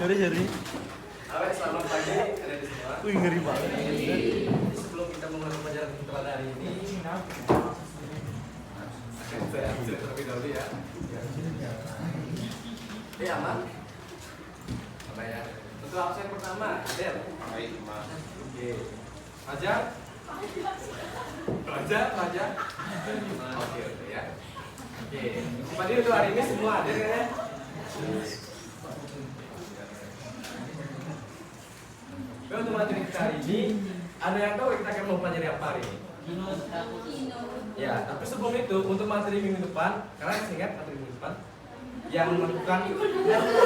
Sorry. Awet selamat pagi ada di semua. Wih, ngeri banget. Jadi sebelum kita mulai pelajaran kita hari ini, akan saya ambil terlebih dahulu ya. Aman? Apa ya? Untuk absen pertama, Del. Baik, Mas. Oke. Fajar? Fajar? Oke ya. Oke. Tadi untuk hari ini semua ada ya? Oke, untuk materi kita hari ini, ada yang tahu kita akan mau pelajari apa hari ini? Ya, tapi sebelum itu, untuk materi minggu depan, karena saya ingat materi minggu depan, yang melakukan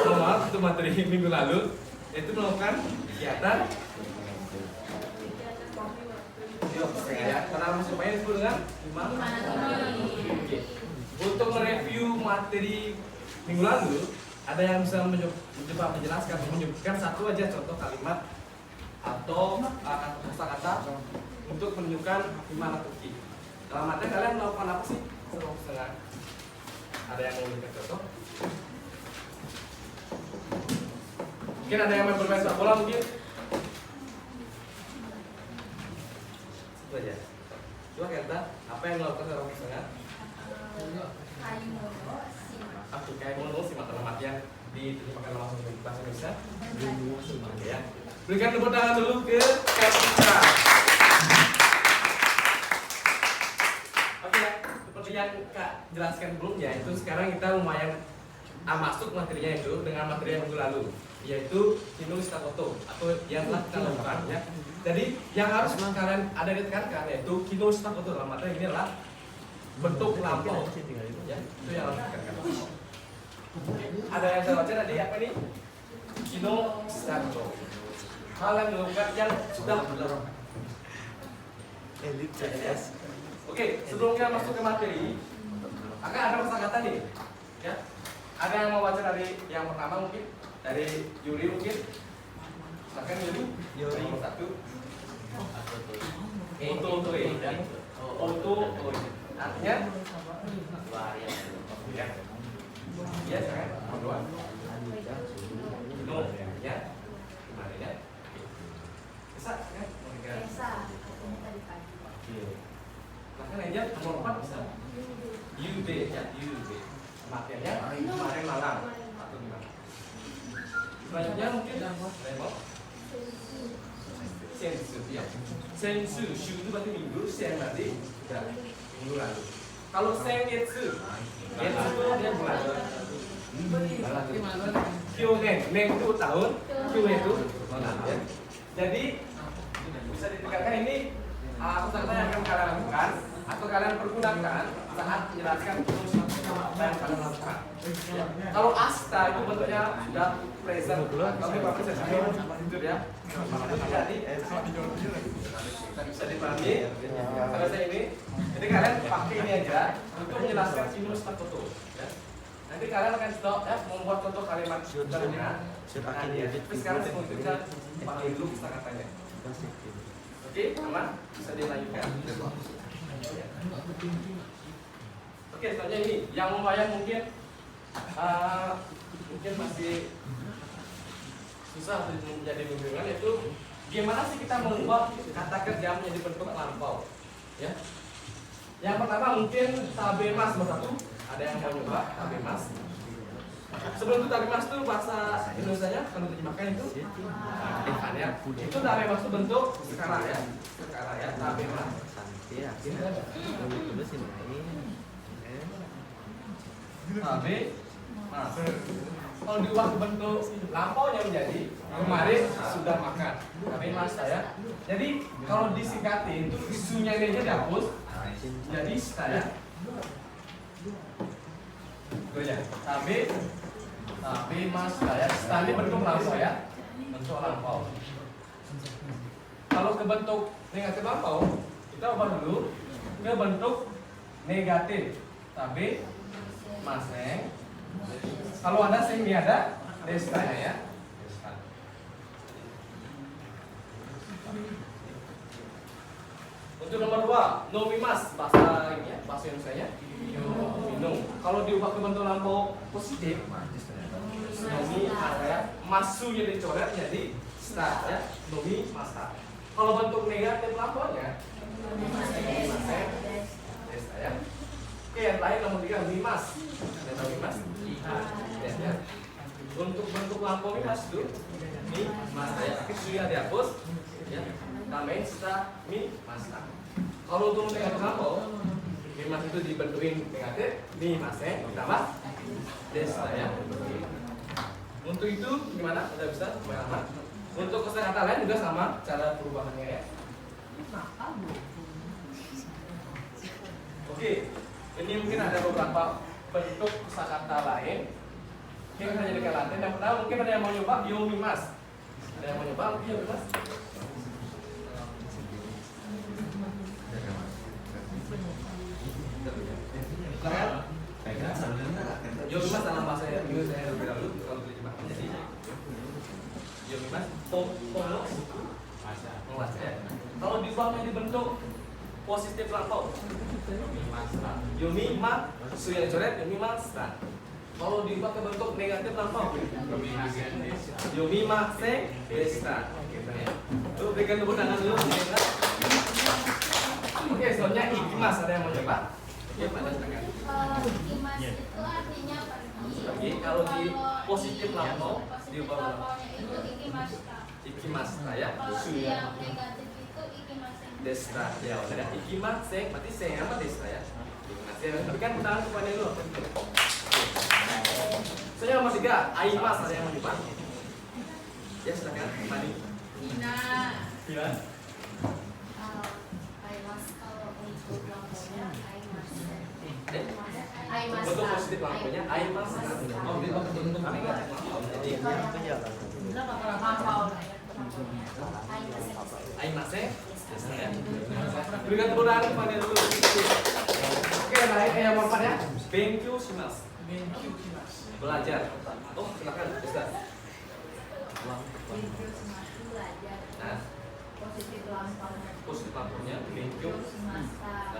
normal untuk materi minggu lalu, yaitu melakukan kegiatan karena supaya disebut dengan Oke. Untuk mereview materi minggu lalu, ada yang bisa mencoba menjelaskan, menyebutkan satu aja contoh kalimat atau kata-kata untuk menunjukkan gimana Turki. Dalam materi kalian melakukan apa sih? Setengah. Ada yang mau memberikan contoh? Mungkin ada yang main bermain sepak bola mungkin? Itu aja. Coba kata apa yang dilakukan seorang setengah? Aku kayak mau simak dalam artian diterjemahkan langsung ke bahasa Indonesia. Oke ya. Berikan tepuk tangan dulu ke Kak Citra. Oke ya, seperti yang Kak jelaskan sebelumnya itu sekarang kita lumayan masuk materinya itu dengan materi yang minggu lalu, yaitu sinus foto atau yang telah kita lakukan ya. Jadi yang harus kalian ada ditekankan yaitu kinus foto dalam materi ini adalah bentuk lampau ya, itu yang harus ditekankan. Ada yang saya baca tadi apa nih? Kinus foto. Hal yang dilakukan yang sudah berlalu. Oke, sebelum kita masuk ke materi, akan ada kosakata nih, ya. Ada yang mau baca dari yang pertama mungkin dari Yuri mungkin. Silakan Yuri. Nomor 1. Oto ya. Oto. Artinya ya. Ya, silakan. Nomor 2. No, ya. Kemarin ya. Bisa ya? Bisa, katanya tadi pagi. Oke. Bahkan aja nomor 4 bisa. UB ya, UB. Materinya kemarin malam atau gimana? Selanjutnya mungkin level sensu ya. Sensu, shu itu berarti minggu, sen berarti sudah minggu lalu. Kalau sengetsu, getsu itu dia bulan. Kyonen, nen itu tahun, kyonen itu bulan. Ya. Jadi bisa ditekankan ini kata-kata yang akan kalian lakukan atau kalian pergunakan saat menjelaskan apa yang kalian lakukan. Ya. Kalau asta itu bentuknya sudah present, kalau ini present itu ya. Jadi bisa dipahami selesai ini. Jadi kalian pakai ini aja untuk menjelaskan sinus foto. Ya. Nanti kalian akan stop ya membuat contoh kalimat selanjutnya. Tapi sekarang saya mau kita pakai dulu kata-katanya. Oke, aman? Bisa dilanjutkan. Oke, selanjutnya ini yang lumayan mungkin masih susah menjadi bimbingan yaitu gimana sih kita mengubah kata kerja menjadi bentuk lampau. Ya. Yang pertama mungkin tabemas bersatu. Ada yang mau coba tabemas? Sebelum itu tabemas itu bahasa Indonesianya kalau terjemahkan itu ya. Itu tabemas itu bentuk sekarang ya. Sekarang ya tabemas. Tabe mas. Kalau diubah ke bentuk lampaunya menjadi kemarin sudah makan. Tabe mas saya. Jadi kalau disingkatin itu isunya ini aja dihapus. Jadi saya tabe mas saya. Tadi bentuk lampau ya. Bentuk lampau. Kalau ke bentuk negatif lampau, kita ubah dulu ke bentuk negatif. Tabe mas neng. Kalau ada sing ada destanya ya. Untuk nomor 2, nomimas bahasa ini ya, bahasa Indonesia. Minum. Kalau kalau diubah ke bentuk lampau positif, nomi ada masunya dicoret jadi sta ya, nomi masta. Kalau bentuk negatif lampaunya, desta ya. Oke, yang lain nomor 3 mimas. Ada mimas? Ya. Untuk bentuk lampau mimas itu mimas ya. Tapi sudah dihapus ya. Tambahin sta masta. Kalau untuk negatif lampau, mimas itu dibentukin negatif, mimasnya ditambah desta ya. Untuk itu gimana? Udah bisa pengalaman. Untuk kosakata lain juga sama cara perubahannya ya. Oke, ini mungkin ada beberapa bentuk kosakata lain. Mungkin hanya di Latin. Yang pertama mungkin ada yang mau nyoba yomimas. Ada yang mau nyoba yomimas? Yomimas dalam bahasa Inggris saya lebih dahulu kalau diterjemahkan jadi yomimas polo membaca ya. Kalau diubahnya dibentuk positif lampau yomima su yang coret yomimasta. Kalau diubah ke bentuk negatif lampau yomima se desta. Tuh berikan tepuk tangan dulu. Oke, soalnya ikimas ada yang mau coba? Ya, pada silakan. Ikimas itu artinya pergi. Kalau di positif lampau diubah lampaunya itu ikimasta. ikimasta ya. Kalau yang negatif itu ikimase. Desta ya, ada ikimase berarti se apa desta ya. Ikimase berikan tangan kepada dulu. Saya nomor 3, aimas ada yang mau coba? Ya silakan, Mani. Ina. Bila Aimas kalau untuk lampunya aimas. bentuk positif lampunya aimas. Oh, dia bentuk negatif lampu. Jadi aimase desta ya. Berikan tepuk tangan kepada dulu. Oke, baik yang nomor 4 ya. Benkyu shimasu. Belajar. Oh, silakan, Ustaz. Belajar. Nah, Positif lampaunya. positif lampunya benkyu. Simasa.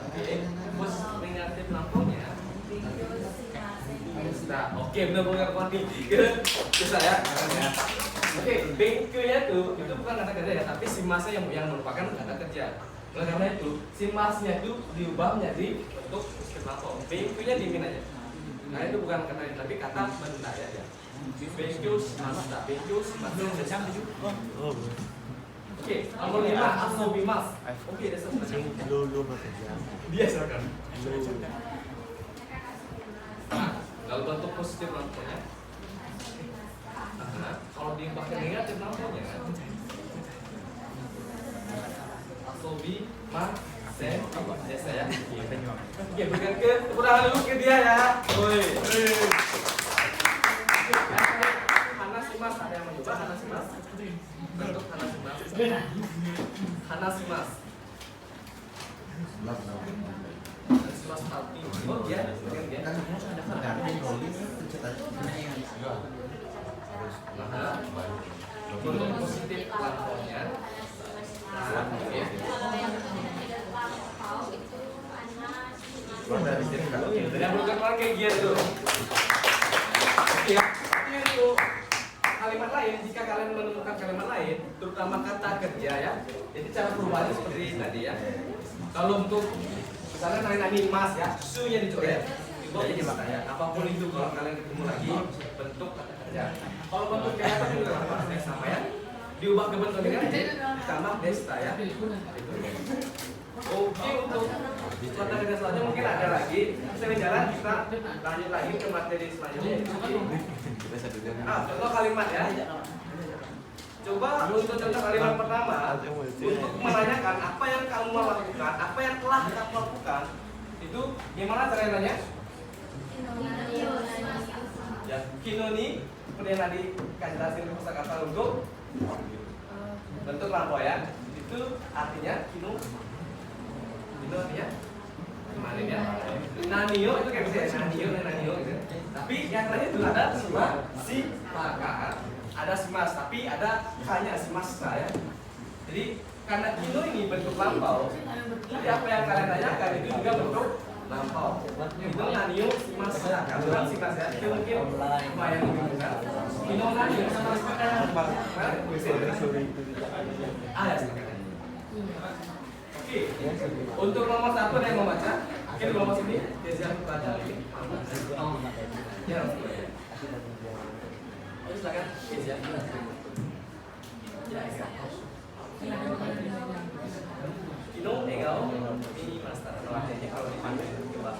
Positif negatif lampunya Benkyu simase. Nah, oke, benar-benar Kondi. Bisa ya. Oke, benkyu-nya itu bukan kata kerja ya, tapi simasnya yang merupakan kata kerja. Oleh karena itu, simasnya itu diubah menjadi bentuk positif lampau. Benkyu-nya dimin aja. Nah, itu bukan kata tapi kata benda ya. Benkyu simasa, benkyu simasa. Oke, nomor 5 asobimas. Oke, dasar dia silakan. Kalau bentuk positif lampunya, kalau diubah ke negatif lampunya, asobi mas saya. Oke, berikan ke tepuk tangan dulu ke dia ya. Woi. Hanasimas ada yang mencoba hanasimas? Bentuk hanasimas. Hanasimas. Hanasimas party. Oh dia, dia. Bentuk positif lampunya. Dan bukan orang kayak gitu tuh. Ya, itu kalimat lain. Jika kalian menemukan kalimat lain, terutama kata kerja ya, jadi cara perubahannya seperti tadi ya. Kalau untuk misalnya kalian tadi mas ya, su-nya dicoret, itu jadi maka ya. Apapun itu kalau kalian ketemu lagi bentuk kata kerja. Kalau bentuk kata juga sama ya. Diubah ke bentuk negatif, ditambah desta ya. Oke, untuk kata kerja selanjutnya mungkin ada lagi. Saya jalan kita lanjut lagi ke materi selanjutnya. Contoh kalimat ya. Coba untuk contoh kalimat pertama untuk menanyakan apa yang kamu lakukan, apa yang telah kamu lakukan, itu gimana caranya nanya? Ya, kinoni seperti yang tadi kasih jelasin kosakata untuk bentuk lampau ya. Itu artinya kino. Itu artinya kemarin ya. Nanio itu kayak bisa ya, nanio gitu. Tapi yang lain itu ada si maka ada simas, tapi ada hanya simasta ya. Jadi karena kino ini bentuk lampau, jadi apa yang kalian tanyakan itu juga bentuk lampau. lampau. Itu nanio simas ya, kan simas ya. Itu mungkin lumayan membingungkan. Itu nanio sama sekarang ada sekarang. Oke, untuk nomor 1 ada yang mau baca? Mungkin nomor sini, dia baca lagi. Ya, oh, silakan. Ya. Kino, egao, ini master. Artinya kalau dipanggil coba.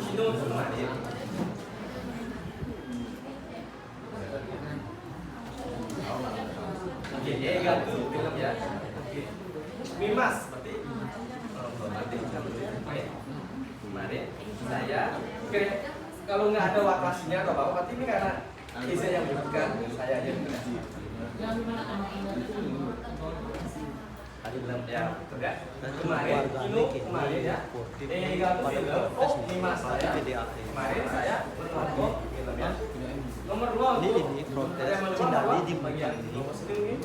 Kino semua dia. Oke, egao itu film ya. Oke. Mimas berarti. Berarti kemarin saya kalau nggak ada wakasinya atau apa, berarti ini karena Iza yang bukan saya yang ada bilang ya enggak kemarin kemarin ya oh lima saya kemarin saya menonton film ya nomor 2 ini protes Cindali di bagian nomor ini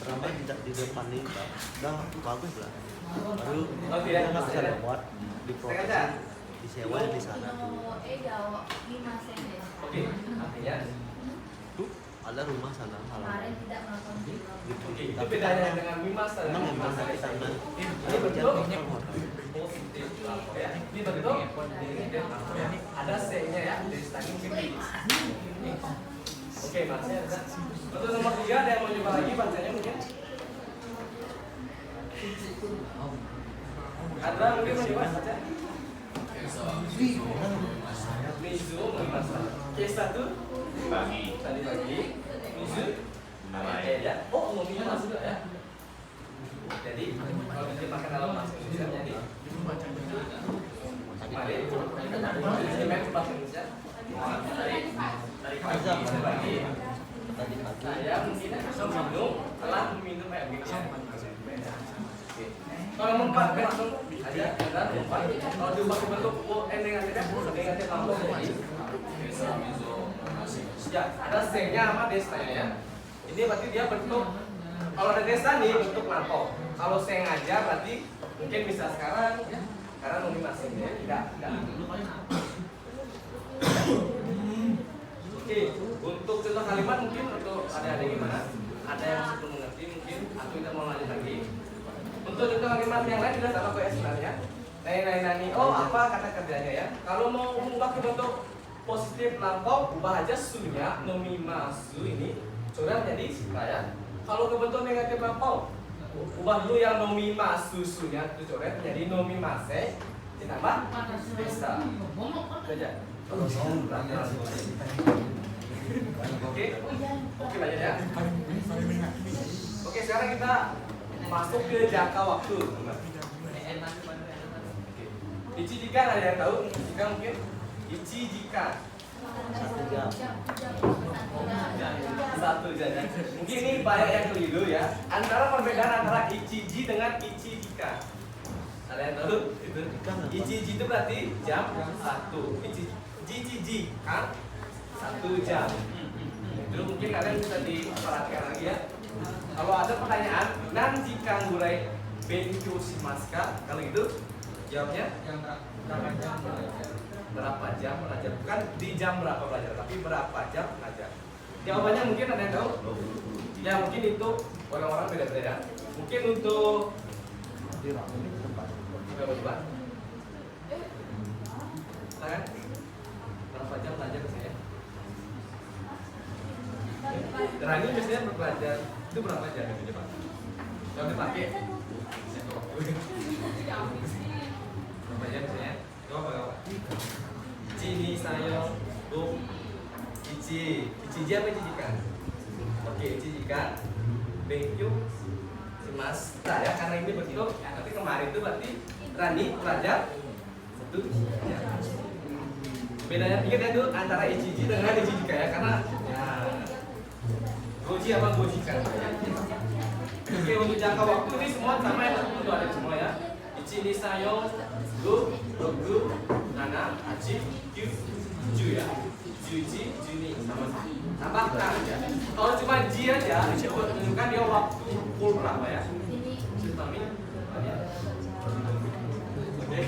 ramai tidak di depan ini udah bagus lah baru tidak nggak bisa buat di protes disewa di sana oke artinya tuh ada rumah sana kemarin tidak nonton film. oke itu bedanya dengan Mimas dan emang Mimas di sana ini betul ya ini betul ada C-nya ya dari staging sini oke maksudnya untuk nomor 3 ada yang mau coba lagi bacanya mungkin ada mungkin mau coba baca Mizu memasak case 1 tadi pagi Mizu ya oh ngomongnya masuk juga ya jadi kalau diterjemahkan dalam bahasa Indonesia jadi kemarin ini memang bahasa Indonesia dari pagi saya mungkin telah meminum air minum kalau mempat langsung aja dan mempat kalau diubah ke bentuk negatif langsung jadi ya ada C-nya sama D-nya ya ini berarti dia bentuk kalau ada desa nih bentuk lampau kalau C ngajar berarti mungkin bisa sekarang ya karena nomi masih tidak oke untuk contoh kalimat mungkin untuk ada gimana ada yang masih belum mengerti mungkin atau tidak mau lanjut lagi untuk contoh kalimat yang lain sudah sama kayak sebenarnya nani oh apa kata kerjanya ya kalau mau mengubah ke bentuk positif lampau ubah aja sunya nomi masu ini coret jadi ya kalau ke bentuk negatif lampau ubah dulu yang nomi masu sunya itu coret jadi nomi mase ditambah desa saja oke lanjut ya oke sekarang kita masuk ke jangka waktu Ichijikan ada yang tahu? Ichijikan mungkin? Ichijikan 1 jam 1 jam. Mungkin ini banyak yang keliru ya. Antara perbedaan antara Ichiji dengan Ichijika. Ada yang tahu? Itu. Ichiji itu berarti jam 1. Ichiji kan 1 jam. Itu mungkin kalian bisa diperhatikan lagi ya. Kalau ada pertanyaan, nanti kang gurai benkyou shimasu? Kalau gitu jawabnya berapa jam belajar? Bukan di jam berapa belajar, tapi berapa jam belajar. Jawabannya mungkin ada yang tahu? Ya mungkin itu orang-orang beda-beda. Mungkin untuk coba. Berapa jam belajar biasanya? Rani biasanya belajar itu berapa jam itu coba? Yang dipakai? Berapa jam biasanya? Coba. Ichi ni sayo do Ichiji apa Ichijikan? Oke, Ichijikan benkyou shimashita ya karena ini betul. Nanti kemarin itu berarti Rani belajar 1 jam. Bedanya pikir ya tuh antara Ichiji dengan Ichijika ya karena ya Goji apa Gojikan. Oke, untuk jangka waktu ini semua sama ya, itu ada semua ya. Ichi ni sayo do rogu nana hachi kyu ju ya. Juji juni sama tambahkan ya. Kalau cuma ji aja itu menunjukkan dia waktu full berapa ya. Sistem ini. Oke.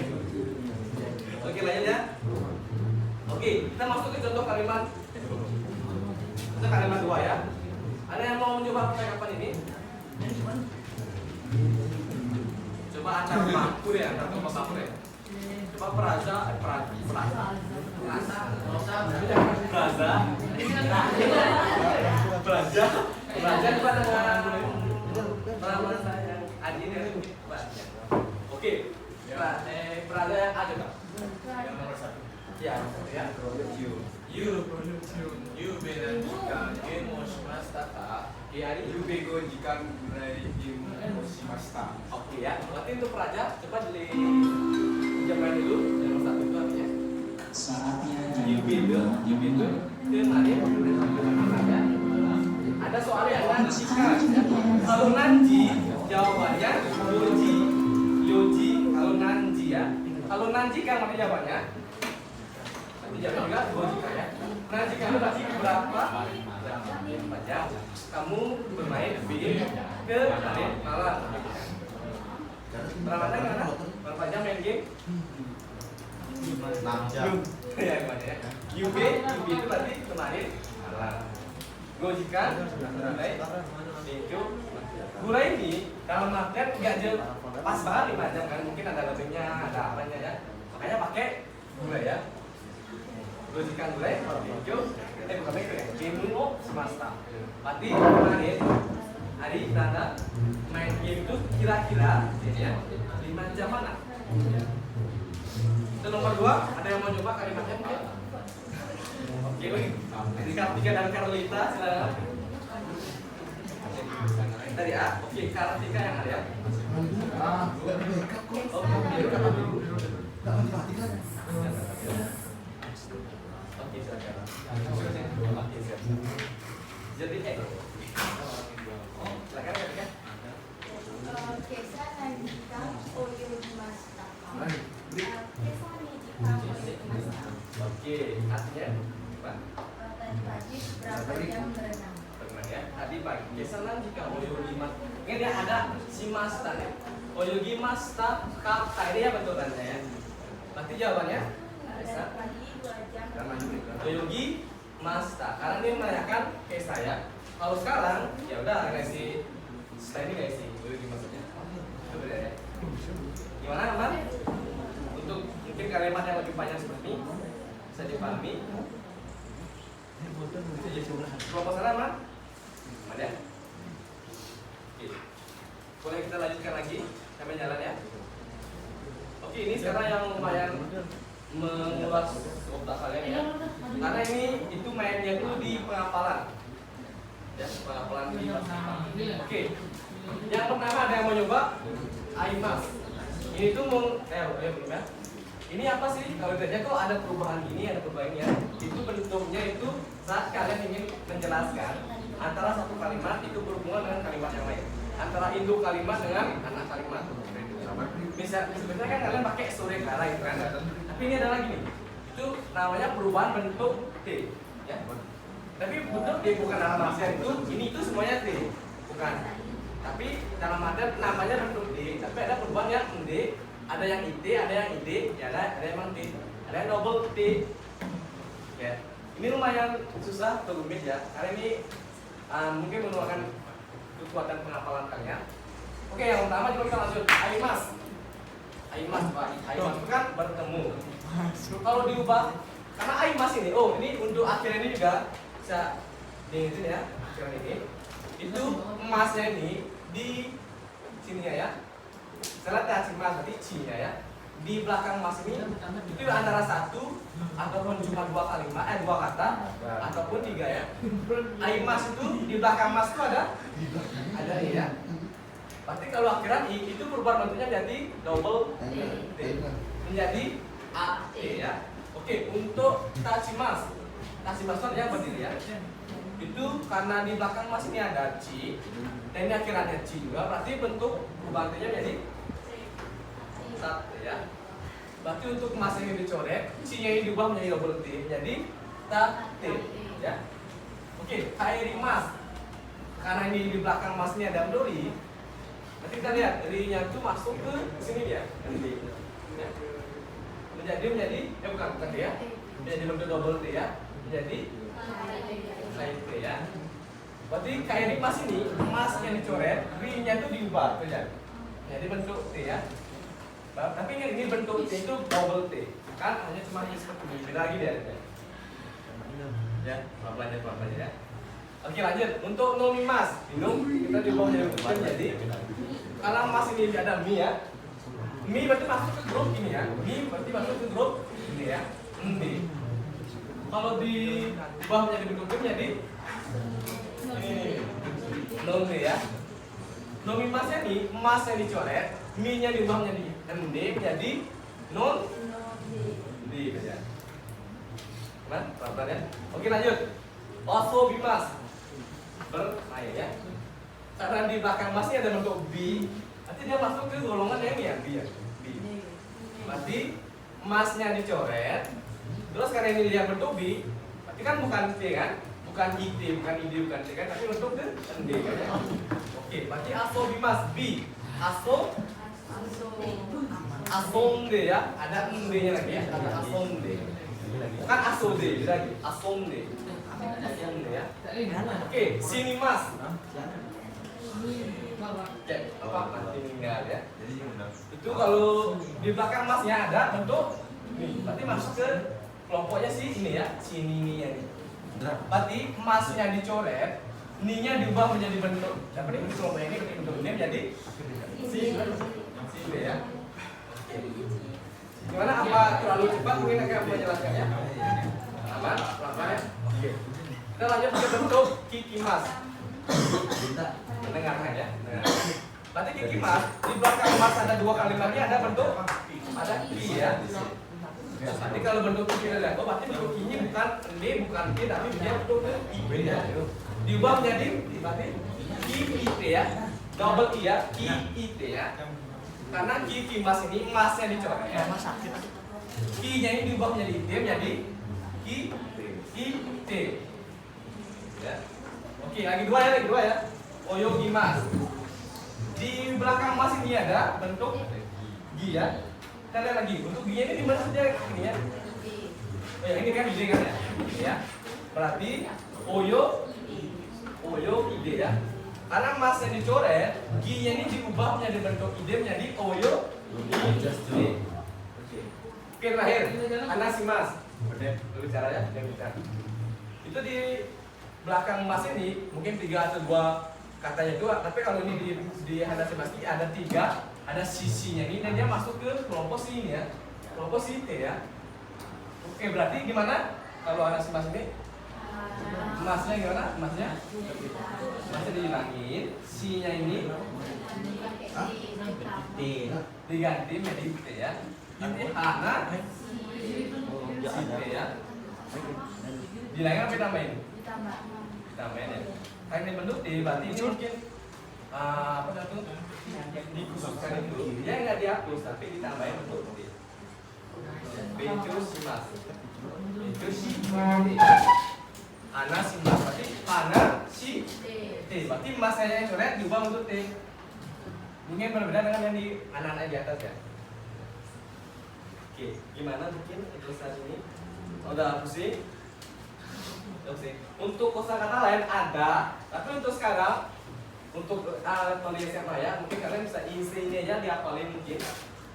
Kita masuk ke contoh kalimat. Contoh kalimat 2 ya. Ada yang mau mencoba percakapan ini? Coba antar pemakur ya, antar pemakur ya. Coba Praza, Praza coba dengan peramal saya. Adi ini oke. Praza yang A coba. Yang nomor 1. Ya, ya. Oke ya. Berarti untuk Praja coba dijamkan dulu. Yang nomor 1 itu artinya Yubido kemarin ya. Ada soal yang nanji kan? Kalau nanji jawabannya yoji. Kalau nanji ya. Kalau nanji kan mana jawabannya? Nanti jawabannya juga logika ya. Nanji kamu berarti berapa jam kamu bermain game ke hari malam? Berapa jam? Berapa jam main game? 6 jam. Ya gimana ya? UB itu berarti kemarin malam. Logika gula ini dalam artian nggak pas banget 5 jam kan, mungkin ada lebihnya, ada apanya ya, makanya pakai gula ya. Logika gula bukan itu ya, game semesta. Berarti kemarin hari Nanda main game itu kira-kira ya 5 jam mana? Itu nomor 2, ada yang mau coba kalimatnya mungkin? Oke, ini Kartika dan Carlita silakan. Dari A, oke, Kartika yang ada ya. Oke, silakan. Jadi silakan Kartika. Kesa Nandika Oyodimasta. Kesa Nandika Oyodimasta. Oke, artinya apa? Tadi pagi berapa jam berenang? Berenang ya. Tadi pagi. Kesanan jika oyogimasta. Ini dia ada si masta ya. Oyogimasta kapta ini ya betul tanda ya. Berarti jawabannya Tadi pagi 2 jam. Oyogi masta. Karena dia menanyakan ke saya. Kalau sekarang ya udah kasih setelah ini kasih oyogi mastanya. Itu beda ya. Gimana aman? Untuk mungkin kalimat yang lebih panjang seperti ini bisa dipahami. Kelompok sana aman? Ada? Oke. Boleh kita lanjutkan lagi sampai jalan ya. Oke, ini sekarang yang lumayan mengulas otak kalian ya. Karena ini itu mainnya itu di pengapalan. Ya, pengapalan di Oke. Yang pertama ada yang mau nyoba Aimas. Ini tuh belum ya. Ini apa sih? Kalau ditanya kok ada perubahan ini, ada perubahan ini ya. Itu bentuknya itu saat kalian ingin menjelaskan antara satu kalimat itu berhubungan dengan kalimat yang lain. Antara induk kalimat dengan anak kalimat. Sebenarnya kan kalian pakai sore kara gitu kan. Tapi ini adalah gini. Itu namanya perubahan bentuk T, ya. Tapi bentuk T bukan dalam artian itu semuanya T, bukan. Tapi dalam artian namanya bentuk D, tapi ada perubahan yang D. Ada yang IT, ada yang ID, ya ada yang T, ada yang double T. Ya, ini lumayan susah atau rumit ya, karena ini mungkin merupakan kekuatan penghafalan kalian. Oke, yang pertama coba kita lanjut. Aimas, Pak. Aimas itu kan bertemu. Kalau diubah, karena Aimas ini, ini untuk akhir ini juga bisa diingetin ya, akhir ini. Itu emasnya ini di sini ya. Setelah mas berarti C-nya ya. Di belakang mas ini itu antara satu ataupun cuma dua kata ataupun 3 ya. Aimas itu di belakang mas itu ada I ya. Berarti kalau akhiran I itu perubahan bentuknya jadi double T menjadi A E ya. Oke, untuk tachimas itu yang berdiri ya. Itu karena di belakang mas ini ada C dan ini akhirannya C juga, berarti bentuk perubahan T-nya menjadi satu ya. Berarti untuk emas ini dicoret, C-nya ini diubah menjadi double T, jadi T ya. Oke, Kairimas. Karena ini di belakang emas ini ada dori. Nanti kita lihat ri-nya itu masuk ke sini dia, nanti. Ya. Menjadi bukan ya. menjadi bentuk double T ya, menjadi KIT ya. Berarti KIT emas ini, emas yang dicoret, ringnya itu diubah, jadi bentuk T ya. Tapi ini bentuk T itu double T, kan hanya cuma ini seperti ini, beda lagi dia. Ya, pelan-pelan ya. Oke lanjut, untuk nomi emas, kita diubah menjadi kalau emas ini ada Mi ya, Mi berarti masuk ke grup ini ya, Mi berarti masuk ke grup ini ya, Mi. Kalau diubah menjadi bentuk ini menjadi nomi ya. Nomi emasnya nih, emas yang dicoret, Mi-nya diubah menjadi ND menjadi non D ya. Pelan-pelan ya. Oke lanjut. Oso bimas bermain ya. Karena di belakang emasnya ada bentuk B, berarti dia masuk ke golongan yang ini ya, B ya. B. Berarti emasnya dicoret, terus karena ini dia bentuk B, berarti kan bukan T kan, bukan IT, bukan ID, bukan T kan, tapi bentuk ke ND kan ya. Oke, berarti aso bimas B, asom D ya, ada D-nya lagi ya, ada asom D. Bukan aso D, beda lagi, asom D. Asom D ya. Oke, sini mas. Cek apa nanti tinggal ya. Itu kalau di belakang masnya ada bentuk nih, berarti masuk ke kelompoknya si ini ya, sini nih. Berarti emasnya dicoret, ni-nya diubah menjadi bentuk. Apa nih kelompok ini bentuk ini menjadi si ya. Gimana, apa terlalu cepat mungkin akan menjelaskannya? Aman, pelan-pelan ya. Oke. Kita lanjut ke bentuk kiki mas. Mendengarkan ya. Berarti kiki mas di belakang mas ada dua kalimatnya, ada bentuk ada ki ya. Nanti kalau bentuk ki kita lihat, berarti bentuk ki-nya bukan D, bukan T, tapi dia bentuk I ya. Diubah menjadi berarti ki IT ya. Double I ya, ki IT ya. Karena ki mas ini emasnya dicoret ya. Ki-nya ini diubah menjadi T, menjadi ki T. Ya. Oke, lagi dua ya. Oyo gimas. Di belakang emas ini ada bentuk gi ya. Kita lihat lagi, bentuk gi ini di mana saja ini ya. Oh ya, ini kan ide kan ya. Ya. Berarti oyo ide ya. Karena emas yang dicoret, gi-nya ini diubah menjadi bentuk ide menjadi oyo ide. Oke, terakhir, anasimas. Berbicara ya, yang bicara. Itu di belakang emas ini mungkin 3 atau 2 katanya itu, tapi kalau ini di anasimas ini ada 3, ada sisinya ini, dan dia masuk ke kelompok si ini ya, kelompok si T ya. Oke, berarti gimana kalau anasimas ini? Emasnya gimana? Emasnya dihilangin, si-nya ini diganti menjadi T ya. Nanti Hana si T ya. Dihilangin apa ditambahin? Ditambahin ya. Kan ini bentuk T, berarti ini mungkin apa itu? Dikhususkan itu. Dia nggak dihapus, tapi ditambahin bentuk T. Becusimas. Ana si mas, berarti Ana si T. Berarti masnya yang coret diubah untuk T. Mungkin berbeda dengan yang di anak-anak di atas ya. Oke, gimana mungkin tulisan ini? Udah pusing? Untuk kosakata lain ada, tapi untuk sekarang untuk alat tulis yang ya, mungkin kalian bisa isinya aja dihafalin mungkin.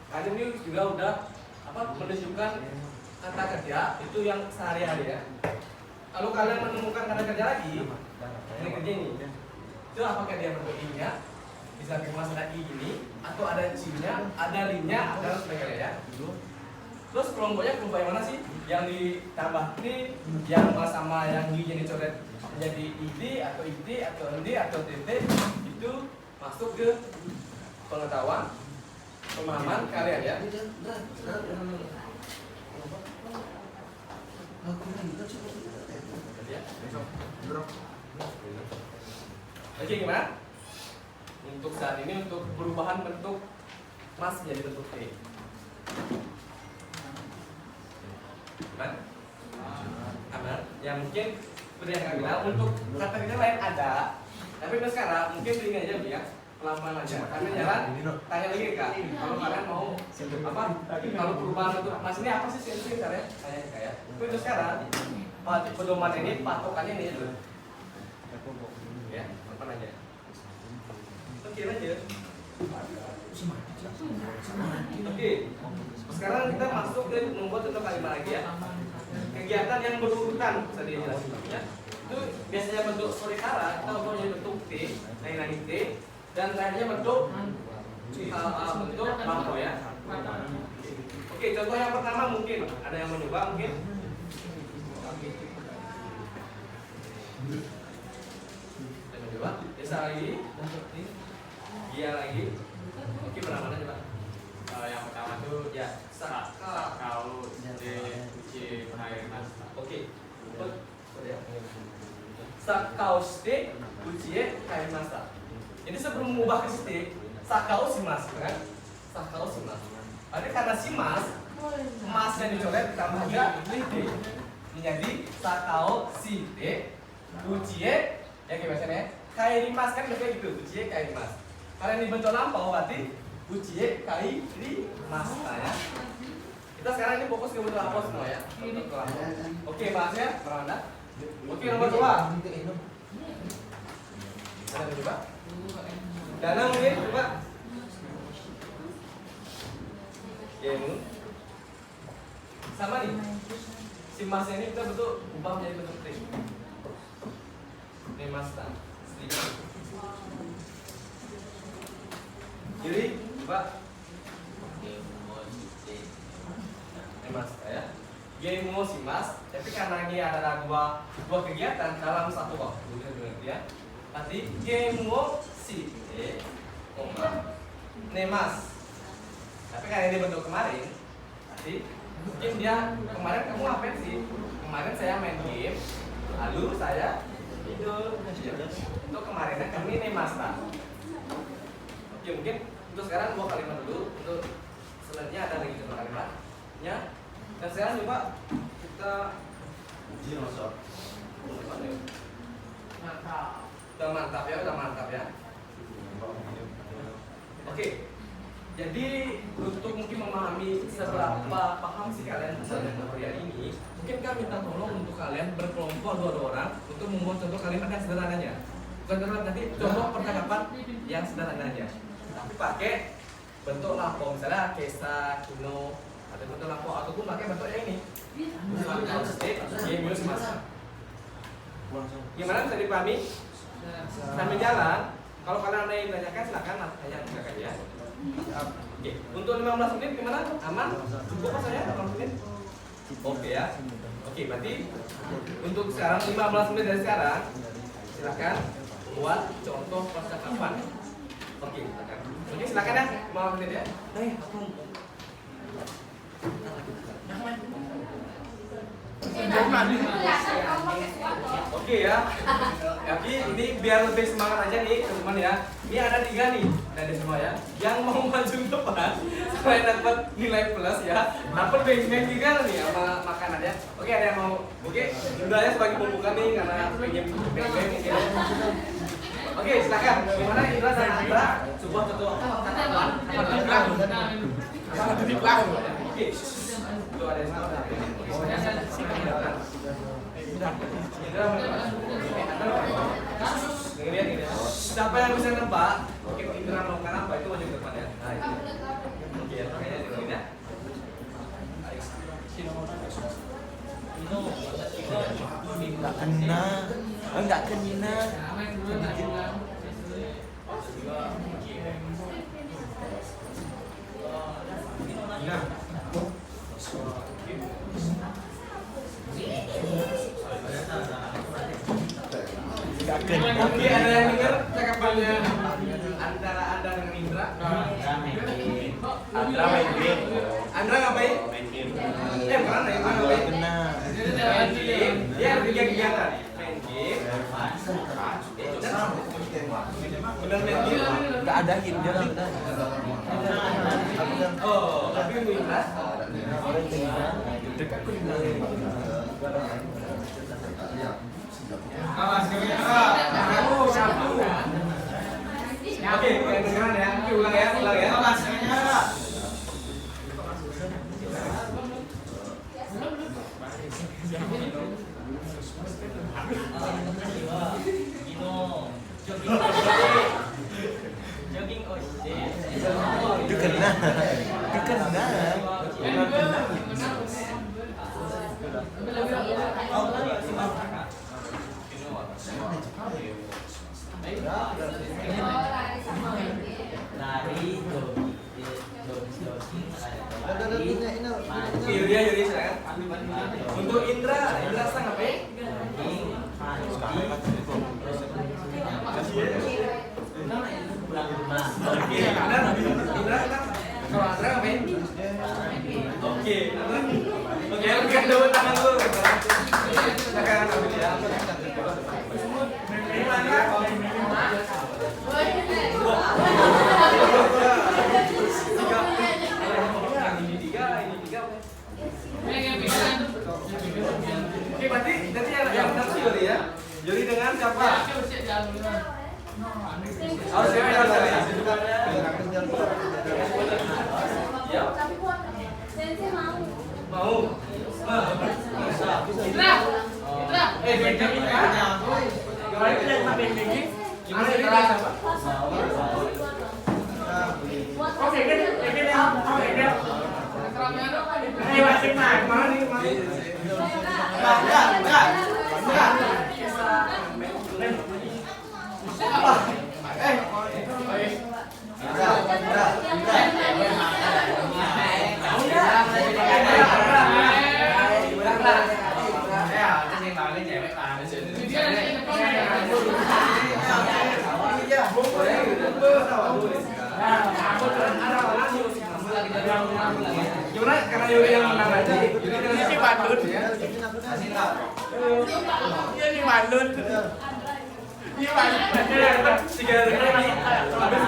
Karena ini juga udah menunjukkan kata kerja itu yang sehari-hari ya. Kalau kalian menemukan kata kerja lagi, ini kerja ini, itu apakah dia bentuk I-nya, bisa kemas ada I gini, atau ada C-nya, ada L-nya, ada sebagainya ya. Terus kelompoknya kelompok yang mana sih? Yang ditambah ini, yang sama yang G-nya dicoret menjadi ID atau IT atau ND atau TT, itu masuk ke pengetahuan, pemahaman kalian ya. Oke, gimana? Untuk saat ini untuk perubahan bentuk mas menjadi bentuk T. Aman? Aman? Ya mungkin seperti yang kami bilang, untuk kata kerja lain ada, tapi untuk sekarang mungkin ini aja ya. pelan-pelan aja. Kalian jalan, tanya lagi kak. Kalau kalian mau apa? Kalau perubahan untuk mas ini apa sih sensei kalian? Tanya kak ya. Itu sekarang pedoman ini patokannya ini dulu. Ya, apa aja. Oke lanjut. Oke. Sekarang kita masuk ke membuat contoh kalimat lagi ya. Kegiatan yang berurutan tadi jelaskan ya. Itu biasanya bentuk sorikara, kita mempunyai bentuk T, lain-lain T, dan terakhirnya bentuk mangkok ya. Oke, contoh yang pertama mungkin ada yang mencoba mungkin. Ada mencoba. Biasa lagi. Dia lagi. Oke, mana coba? Yang pertama tuh ya sakau uci air mas. Oke. Sakau stick uci air masa. Jadi sebelum mengubah ke stick, sakau si mas kan? Sakau si mas. Ada karena si mas, emas yang dicoret ditambah juga D. Menjadi sakau si D uci ya kayak biasanya. Kairi mas kan kayak gitu, uci kairi mas. Kalau yang dibentuk lampau berarti uci kairi mas ya. Kita sekarang ini fokus ke bentuk lampau semua ya. Oke, bahasnya Anda. Oke, nomor 2. Ada coba. Dana mungkin coba. Gemu. Sama nih. Si masnya ini kita bentuk ubah menjadi bentuk T. Ini mas tak. Jadi coba. Mas ya. Gemu si mas, tapi karena ini ada dua kegiatan dalam satu waktu ya. Nanti gemu si nemas. Tapi karena ini bentuk kemarin, nanti mungkin dia kemarin kamu ngapain sih? Kemarin saya main game, lalu saya tidur. Untuk kemarinnya kami nemas tak. Oke, mungkin untuk sekarang 2 kalimat dulu. Untuk selanjutnya ada lagi 1 kalimatnya. Dan sekarang coba kita udah mantap ya. Oke. Jadi untuk mungkin memahami seberapa paham sih kalian tentang tutorial ini, mungkin kami minta tolong untuk kalian berkelompok 2 orang untuk membuat contoh kalimat yang sederhananya. Bukan kalimat nanti contoh percakapan yang sederhananya. Tapi pakai bentuk lampau misalnya kesa, kuno, ada bentuk lampau ataupun pakai bentuk yang ini. Gimana bisa dipahami? Sambil jalan, kalau kalian ada yang ditanyakan silakan tanya ya. Oke, untuk 15 menit gimana? Aman? Cukup pas saya 15 menit? Oke ya. Oke, berarti untuk sekarang 15 menit dari sekarang silakan buat contoh percakapan. Oke, silakan. Oke, silakan ya 15 menit ya. Oke ya. Tapi ini biar lebih semangat aja nih teman-teman ya. Ini ada 3 nih dari semua ya. Yang mau maju ke depan selain dapat nilai plus ya, dapat benchmark juga nih sama makanannya. Oke, ada yang mau? Oke, udah ya sebagai pembuka nih karena pengen benchmark mungkin. Oke, silakan. Gimana Indra dan Andra? Sebuah ketua katakan di belakang. Oke. Itu ada yang salah. Siapa yang bisa nebak? Oke, Indra melakukan apa? Itu maju ke depan ya. Oke, makanya diulangi ya. Nggak kena, nggak kena. Nah. Oke, ada yang dengar cakapannya antara Anda dengan Indra? Andra main game. Andra ngapain? Main game. Mana Indra ngapain? Kena. Main game. Dia ada 3 kegiatan. Main game. Benar main game. Nggak ada Indra. Oh, tapi untuk Indra? Awas, oke, Itu kena. Oke, Yuri silakan. Untuk Indra sang apa ya? Oke, Indra kalau Andra ngapain? Oke, angkat dulu tangan dulu. Silakan ambil ya. Ini tiga. Oke, berarti yang benar sih Yuri ya. Yuri dengan siapa? Oh, siapa yang ya? Ya. Sensei Mau. Indra. Bengkek ini kan? Kemarin kita sampai bengkek. Gimana Yuri dengan siapa? Oke, bengkek yang bengkek. Ini masih mana nih? Gimana? Karena Yuri yang menang aja. Yuri dengan Ini siapa? Bandung. Ini Bandung. Ini Bandung. Tiga hari habis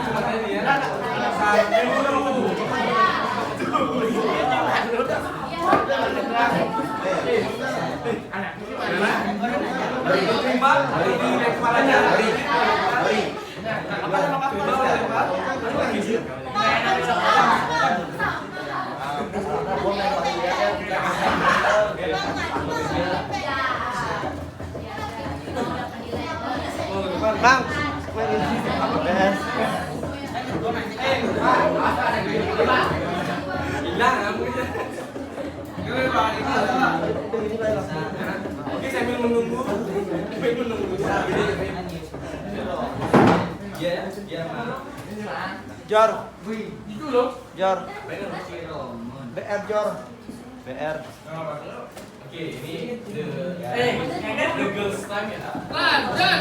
cuma ini ya. Timbang di kepalanya. Apa nama Bang, Oke, sambil menunggu. Jor, Itu loh. Jor, BR Jor, BR. Oke, ini the girls time ya. Lanjut.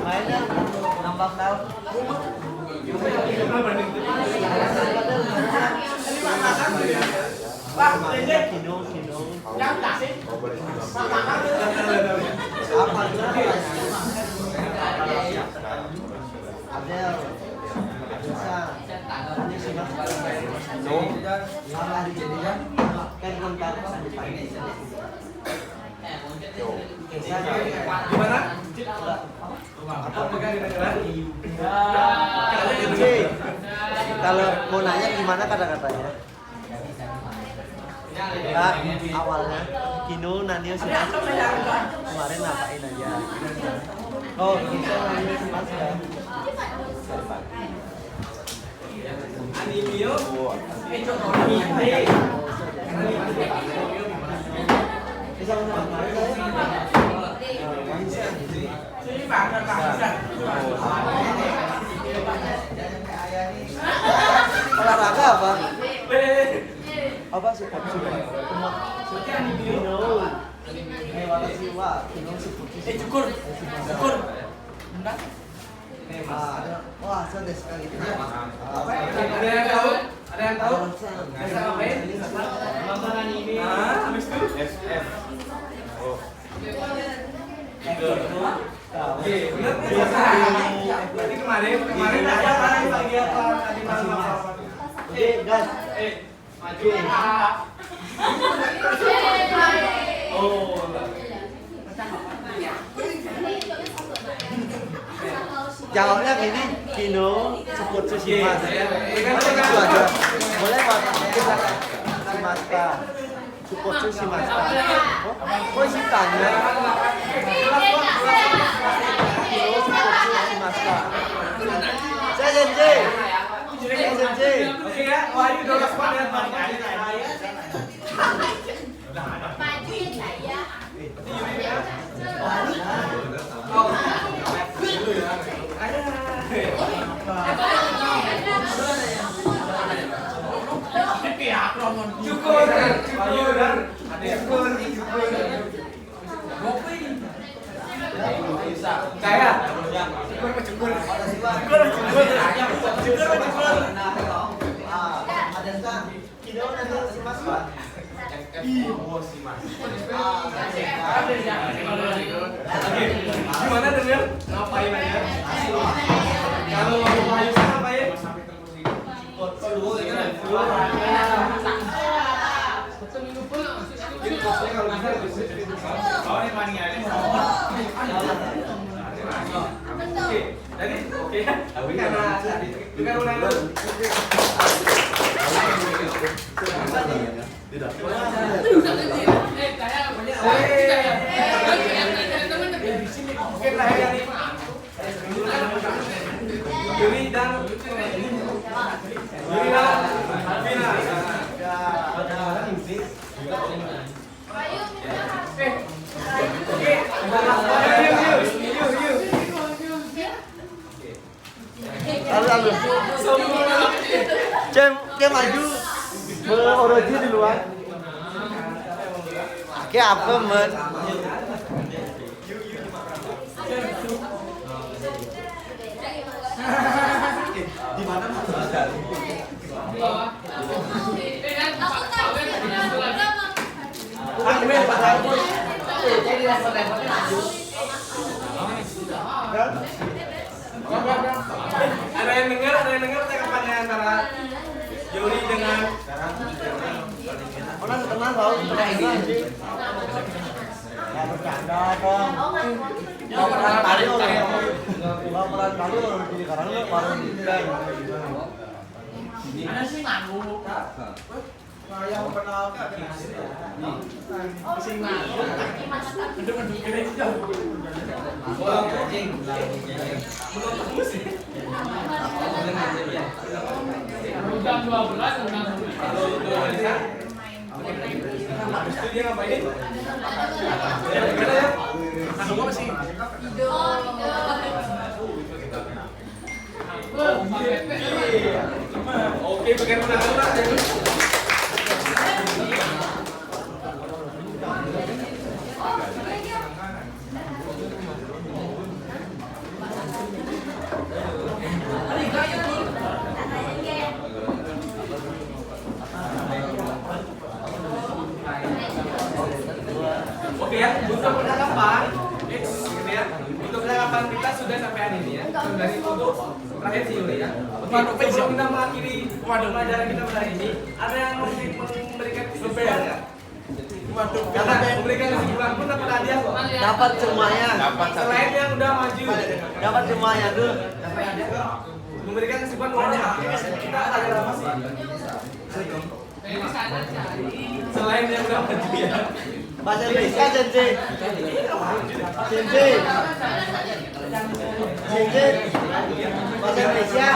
Mainnya nambah kau. Kino. Yang kasih. Apa Adel, bisa. Ini sudah salah dijadikan kan kontak Gimana? Apa pegang di negara? Kalau mau nanya gimana kata-katanya? Kak, awalnya Kino Nanio sudah kemarin ngapain aja? Oh, bisa Nanio sempat ya. Animio, Bisa sama kemarin saya. Sini Bang, bisa. Olahraga apa? Apa sih? Kino. Hewan jiwa, Kino seperti. Cukur. Wah, saya sekali. ada yang tahu? Bisa ngapain? Nonton anime. Habis itu? SF. Oh. Oke, benar. Berarti kemarin ada orang yang lagi apa? Tadi malam apa? Gas. Maju. Oh. Jawabnya gini, Kino Supportu Shimas. Itu aja. Boleh Pak? Shimasta. Supportu Shimasta. Oh, sih tanya. Kino Supportu Shimasta. Saya janji. Saya janji. Oke ya, Wahyu 12 poin ya. Majuin saya. Cukur. Saya. Cukur. Kino nanti Shimasta. Gimana Daniel? Ngapain aja? Kalau mau Wahyu ngapain? Oke, jadi oke ya. Tapi karena itu kan ulang dulu. Tidak. Oke, terakhir yang ini. Yuri dan Vina. Lalu. Dia maju berorasi di luar. Kayak apa men? Di mana mas? Ada yang dengar tanggapannya antara Yuri dengan Orang tenang tahu tenang sih. Ya bercanda dong. Mau peran kali jadi karangnya baru dan. Ada sih nganggu. Yang kenal Sing nganggu. Aduh gede jauh. Udah 12 habis itu dia ngapain? Gimana ya? Kamu apa sih? Oke, bagian menang. Oke ya, untuk percakapan, gitu ya. Untuk percakapan kita sudah sampai ini ya. Dari untuk terakhir sih Yuri ya. Sebelum kita mengakhiri pelajaran kita pada ini, ada yang mau memberikan kesimpulan nggak? Karena memberikan kesimpulan pun dapat hadiah kok. dapat semuanya. Selain yang udah maju, Dapat semuanya tuh. memberikan kesimpulan orang kita ada apa sih? Selain yang udah maju ya. Bahasa Indonesia Jenji. Jenji. Jenji. Bahasa Indonesia.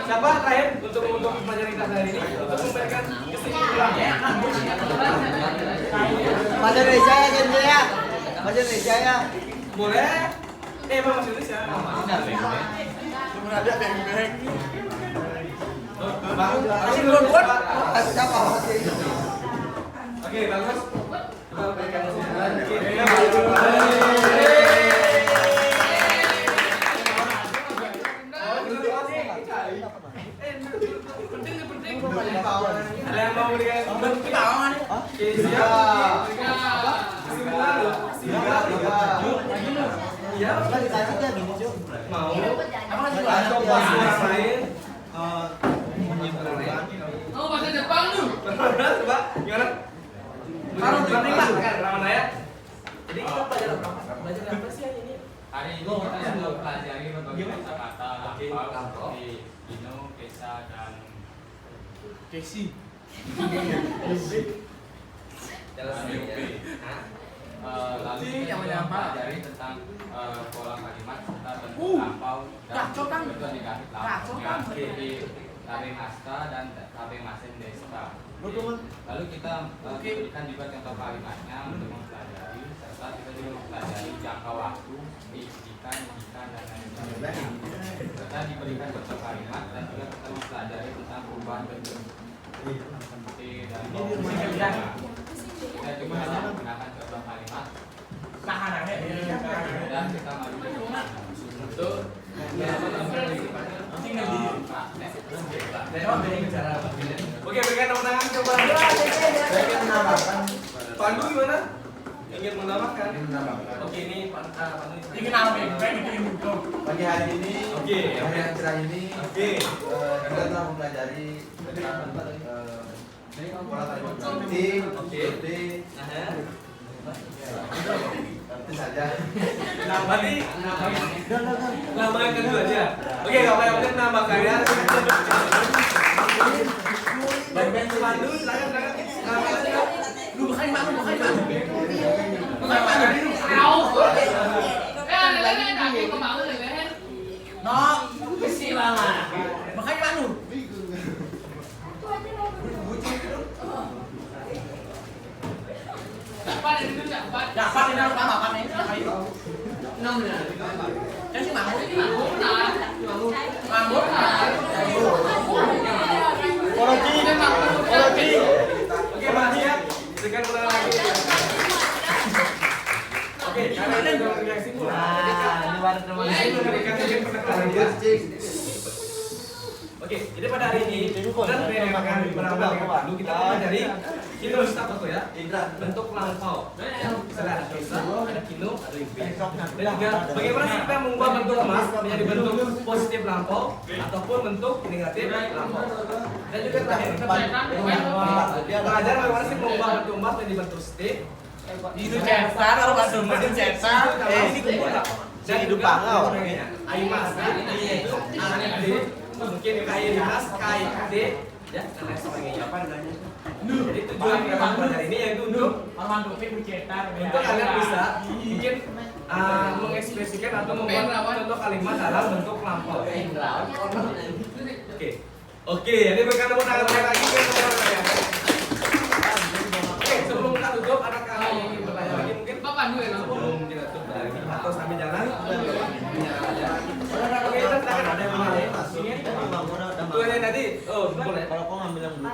Siapa terakhir untuk pelajaran kita hari ini untuk memberikan kesimpulan? Bahasa Indonesia ya Jenji ya. Bahasa Indonesia ya. Boleh? Emang masih Indonesia? Ada beng-beng. Masih belum buat? Siapa? Oke, bagus. Kita berikan kesimpulan. Ada yang mau berikan kesimpulan? Oke, siap. Kesimpulan loh. Iya. Kan ditanya aja gini, Cuk. Mau? Emang Coba orang lain. Oh, bahasa Jepang lu. Coba, gimana? Kalau Selamat ya. Jadi kita belajar apa sih hari ini? Hari ini kita sudah pelajari berbagai kata-kata lampau seperti Ino, Kesa, dan Casey. Lalu kita juga pelajari tentang pola kalimat serta bentuk lampau dan bentuk negatif lampau yang seperti tabe masta dan tabe masen desta. Lalu kita berikan juga contoh kalimatnya untuk mempelajari serta kita juga mempelajari jangka waktu, ikan, dan lain-lain. Serta diberikan contoh kalimat dan juga kita mempelajari tentang perubahan bentuk seperti dan kita juga hanya menggunakan contoh kalimat dan kita maju untuk Oke, berikan tepuk tangan coba. Pandu gimana? Ingin menambahkan? Oke, ini Pandu. Ingin apa? Ingin butuh. Pagi hari ini, Oke, hari yang cerah ini, Oke. kita telah mempelajari tentang pola kalimat penting, seperti itu saja. Berarti nama yang kedua aja. Oke, kalau yang penting nambahkan ya. Baik, Pandu, silakan. Lu bukan mak. Ada lagi kaki kemauเลย No, kesilangan. Makanya mak lu. Dapat itu dapat. Dapat ini apa makan ini? Saya sih mau. Manggut. Oke, Mas ya. Berikan ulang lagi. Oke, karena ada yang simpul. ini baru teman. Oke, jadi pada hari ini kita akan berapa kita pelajari kino foto ya. Bentuk lampau. Misalnya ada kesa, ada kino, ada ipi. Dan juga bagaimana sih kita mengubah bentuk emas menjadi bentuk positif lampau ataupun bentuk negatif lampau. Dan juga terakhir kita belajar bagaimana sih mengubah bentuk emas menjadi bentuk stick. Itu cetak kalau bantu mesin cetak. Ini kumpul dan hidup juga bangau. Aimas, itu AD, mungkin KIMAS, KID, ya dan lain sebagainya. Jadi tujuan kita belajar ini yaitu untuk kalian bisa mungkin mengekspresikan atau membuat contoh kalimat dalam bentuk lampau. Oke, jadi berikan tepuk tangan lagi ke teman-teman. Oke, sebelum kita tutup, adakah yang ingin bertanya lagi mungkin? Bapak dulu ya. Sebelum kita tutup dari ini atau sambil jalan? Oke, kita silakan ada yang mau nanya. Itu yang tadi. Oh, boleh. Kalau kau ngambil yang dulu,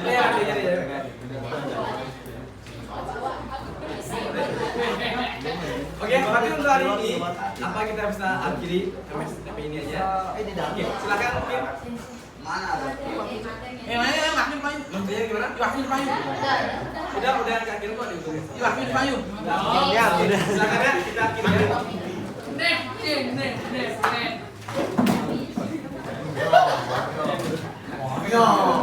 Ya, jadi. Oke, berarti untuk hari ini apa kita bisa akhiri MSDP ini aja? Oke, silakan mungkin. Mana makin payu. Menterinya gimana? Makin payu. Udah akhir kok itu. Makin payu. ya udah. Silakan ya, kita akhiri. Nih. Yo.